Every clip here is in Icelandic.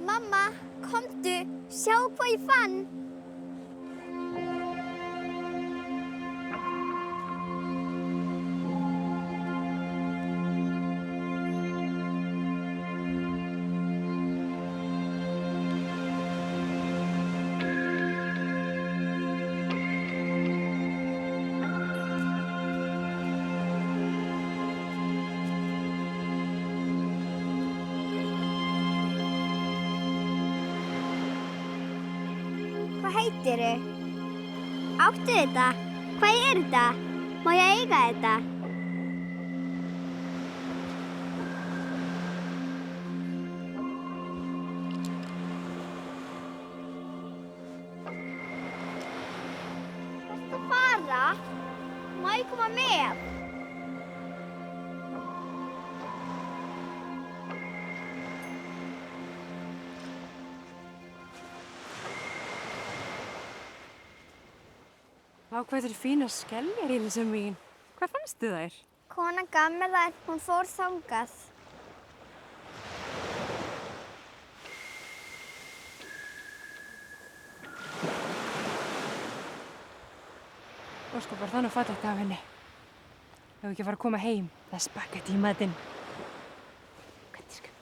Mamma, komdu, sjáu hvað ég fann. Hvað heitirðu? Áttu þetta? Hvað þetta? Má ég eiga þetta? Ertu að fara? Má ég koma með? Vá, hvað þetta er fínar skeljar, Elísa mín. Hvað fannstu þær? Konan gaf mér þær, hún fór þangað. Óskapar, þannig fallegt af henni. Ef ekki fara að koma heim, það er spagetti í matinn. Hvernig skal?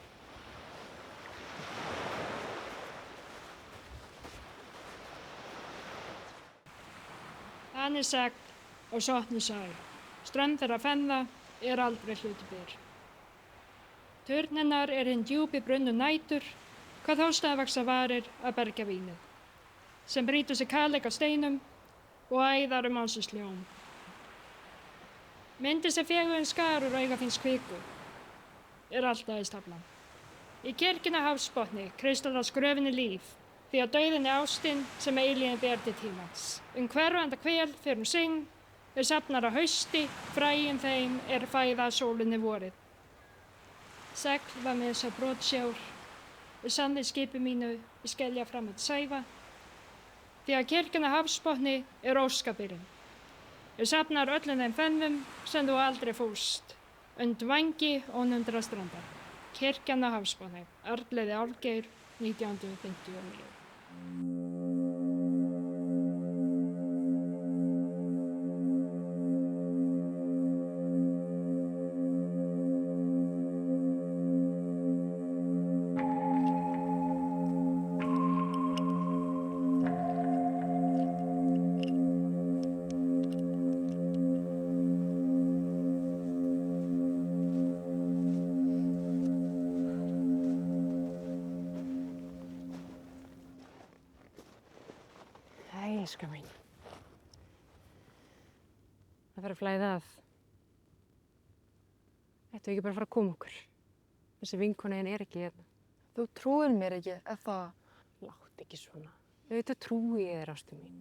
Þannig sagt og sotni saga. Strönd þeirra fenna aldrei hluti byr. Turn hennar hinn djúpi brunnu nætur, hvað þá staðvaxa varir að bergja vínið, sem brýtur sig kaleik á steinum og æðar ánsins ljóm. Myndi sem fegurinn skarur auga finns kviku, alltaf í staflan. Í kirkjuna hafsbotni kristallar skröfinni líf, því að dauðin ástin sem eilíðin ber til tímans. Hverfanda kvel fyrir syng, safnar að hausti, fræjum þeim fæða sólinni vorið. Segl var með þess að brotsjár, sannir skipi mínu í skelja fram að sæfa, því að kirkjuna hafsbotni óskabyrinn. Safnar öllum þeim fennum sem þú aldrei fórst, vangi ónumdra strandar. Kirkjana hafsbotni, Arnleiði Álfgeir, 1959. Elska mín. Það fer að flæða að. Ættum við ekki bara að fara að koma okkur? Þessi vinkona þín ekki hérna. Þú trúir mér ekki, það... Láttu ekki svona. Auðvitað trúi ég þér, ástu mín.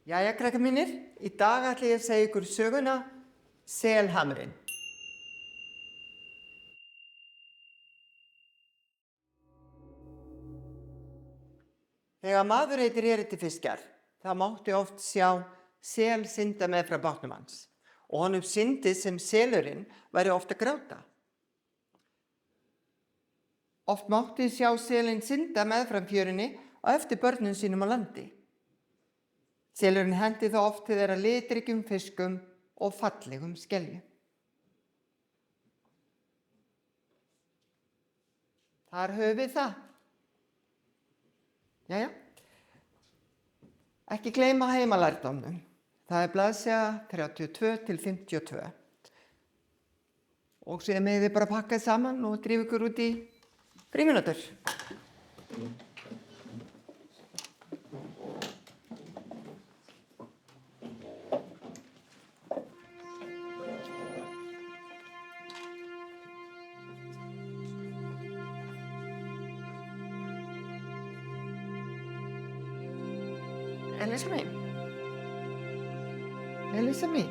Jæja, krakkar mínir, í dag ætla ég að segja ykkur söguna Selhamrinn. Þegar maður heitir Eretifiskjar, þá mátti oft sjá sel synda með frá bátnum hans og honum syndi sem selurinn væri oft að gráta. Oft mátti sjá selinn synda með frá fjörunni og eftir börnum sínum á landi. Selurinn hendi þá oft til þeirra litríkum fiskum og fallegum skeljum. Þar höfum við það. Jæja. Ekki gleyma heimalærdómnum. Það er blaðsíða 32 til 52. Og síðan megið þið bara pakka saman og drífa ykkur út í frímínútur. Elísa mín,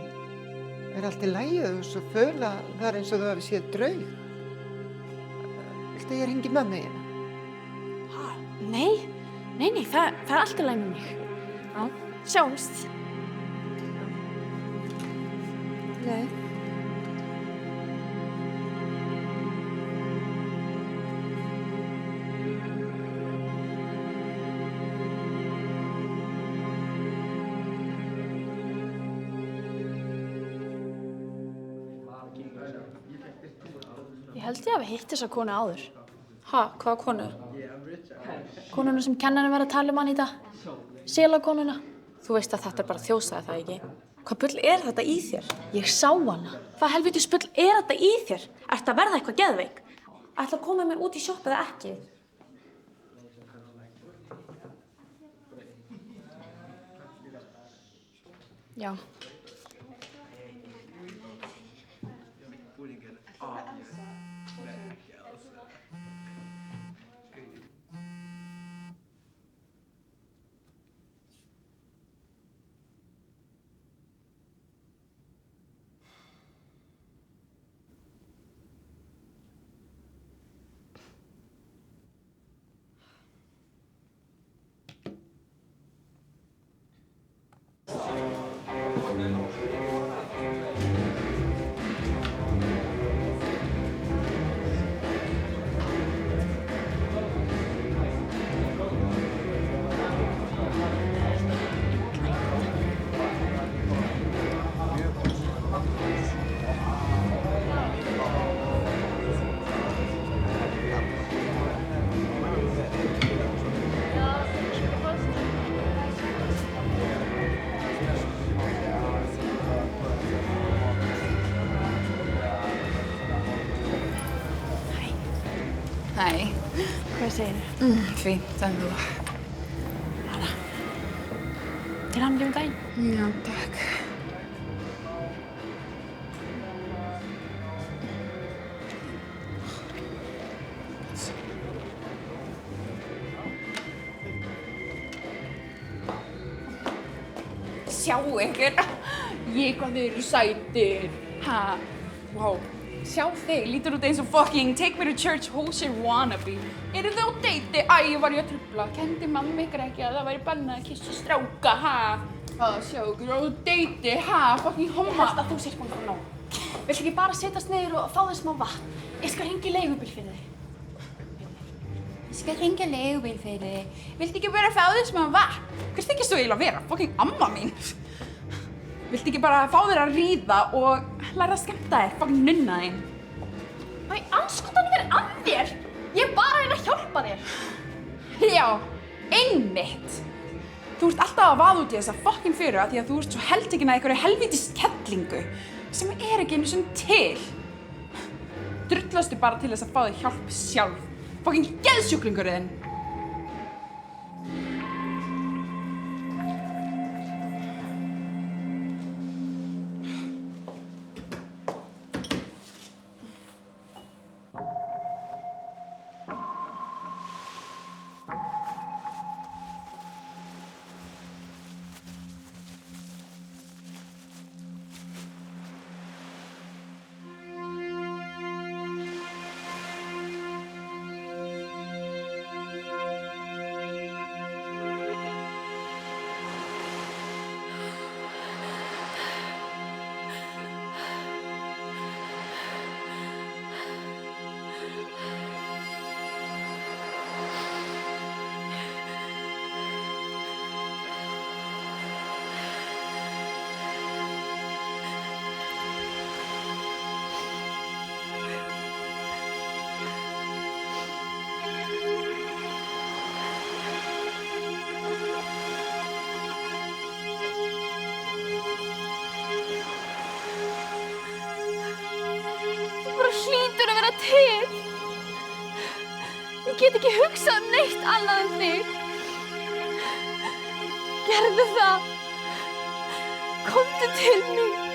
er allt í lagi þú svo föl að það er eins og þú hafi séð draug? Viltu að ég hringi mömmu þína? Ha, nei, það er allt í lagi með mig. Já, sjáumst. Nei. Ég held ég hafi hitt þessa konu áður. Ha, hvaða konu? Konuna sem kennarinn var að tala um hann í dag. Selakonuna. Þú veist að þetta er bara þjóðsaga, það ekki? Hvað bull er þetta í þér? Ég sá hana. Hvað helvítis bull er þetta í þér? Ertu að verða eitthvað geðveik? Ætla að koma með mér út í sjoppu eða ekki? Já. Hæ. Hvað segirðu? Fínt, en þú? Til hamingju með daginn. Já, takk. Sjáu ykkur. Ég hvað þau eru sætir. Ha, wow. Sjá þig, lítur út eins og fucking Take Me to Church Hoser wannabe. Eru þau á deiti? Æ, var ég að trufla. Kendi mamma ykkur ekki að það væri bannað að kissa stráka, ha? Að sjá ykkur á deiti, ha? Fucking homma. Ég held að þú sért búin að fá nóg. Viltu ekki bara setjast niður og fá þér smá vatn? Ég skal hringja í leigubíl fyrir þig. Ég skal hringja leigubíl fyrir þig. Viltu ekki bara fá þér smá vatn? Hvers þykist þú eiginlega að vera? Fucking amma mín. Viltu ekki bara fá þér að ríða og læra að skemmta þér? Fucking nunna þín. Æ, anskotanum er að þér! Ég er bara að reyna að hjálpa þér. Já, einmitt. Þú ert alltaf að vaða út í þessa fucking fjöru af því að þú ert svo heltekin að einhverju helvítis kettlingu sem er ekki einu sinni til. Drullastu bara til þess að fá þér hjálp sjálf. Fucking geðsjúklingurinn. til. Ég get ekki hugsað neitt annað en þig. Gerðu það. Komdu til mín.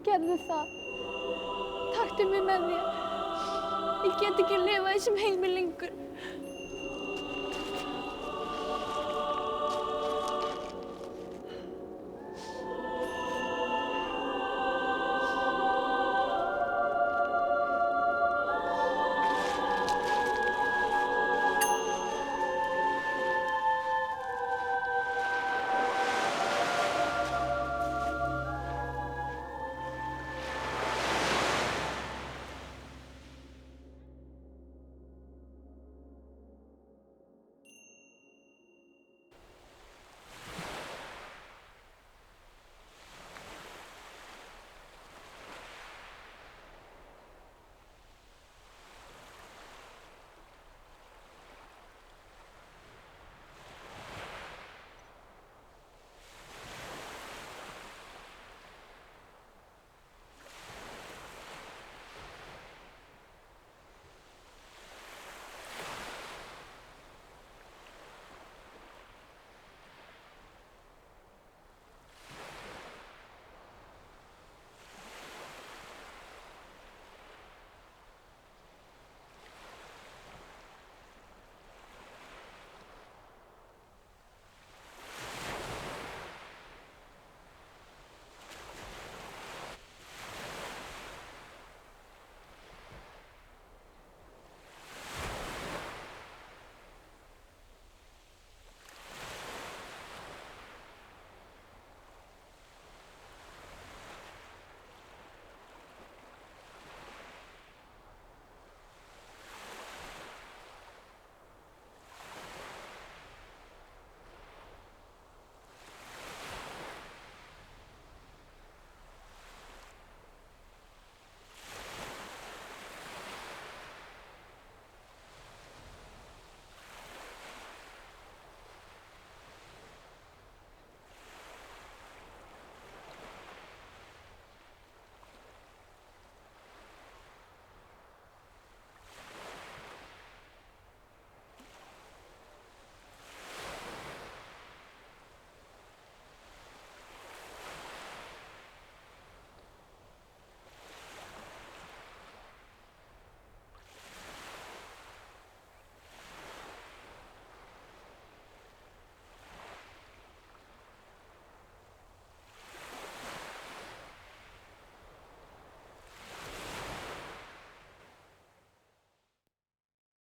Gerðu það. Taktu mig með þér. Ég get ekki lifað í þessum heimi lengur.